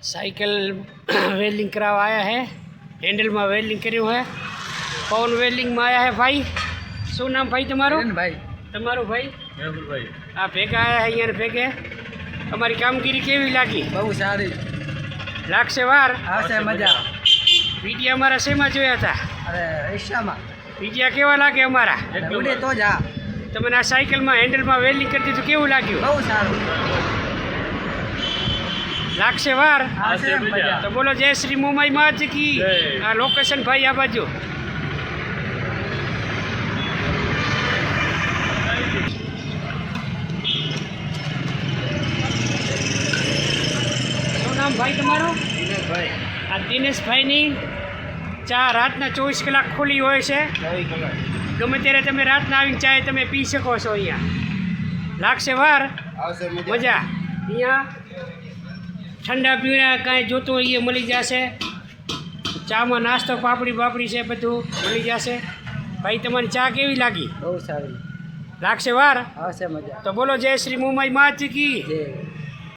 Cycle welding करावा आया है, हैंडल में वेल्डिंग કર્યું है। पवन वेल्डिंग में आया है भाई। શું નામ ભાઈ તમારું? ભાઈ તમારું ભાઈ મેહુલભાઈ આ ભેગા આયા અહીંયા ભેગે તમારી કામગીરી કેવી લાગી? બહુ સારી લાગશે વાર? આવશે મજા। વિડિયા અમારા શેમાં જોયા હતા? અરે રિક્ષામાં વિડિયા કેવા લાગે અમારા? ઉડે તો જ આ તમને આ સાયકલમાં હેન્ડલમાં વેલ્ડિંગ કરી દીધું કેવું લાગ્યું? બહુ સારું લાગશે વાર? આવશે મજા। તો બોલો જય શ્રી મોમાઈ માત કી। આ લોકેશન ભાઈ આ બાજુ ભાઈ તમારું? દિનેશભાઈ આ દિનેશભાઈની ચા રાતના 24 કલાક ખુલ્લી હોય છે। ગમે ત્યારે તમે રાતના આવીને ચા તમે પી શકો છો। અહીંયા લાગશે વાર? આવશે મજા। અહીંયા ઠંડા પીણા કાંઈ જોતું હોય એ મળી જશે। ચામાં નાસ્તો પાપડી બાપડી છે બધું મળી જશે। ભાઈ તમારી ચા કેવી લાગી? બહુ સારી લાગશે વાર? આવશે મજા। તો બોલો જય શ્રી મોમાઈ માત કી। જય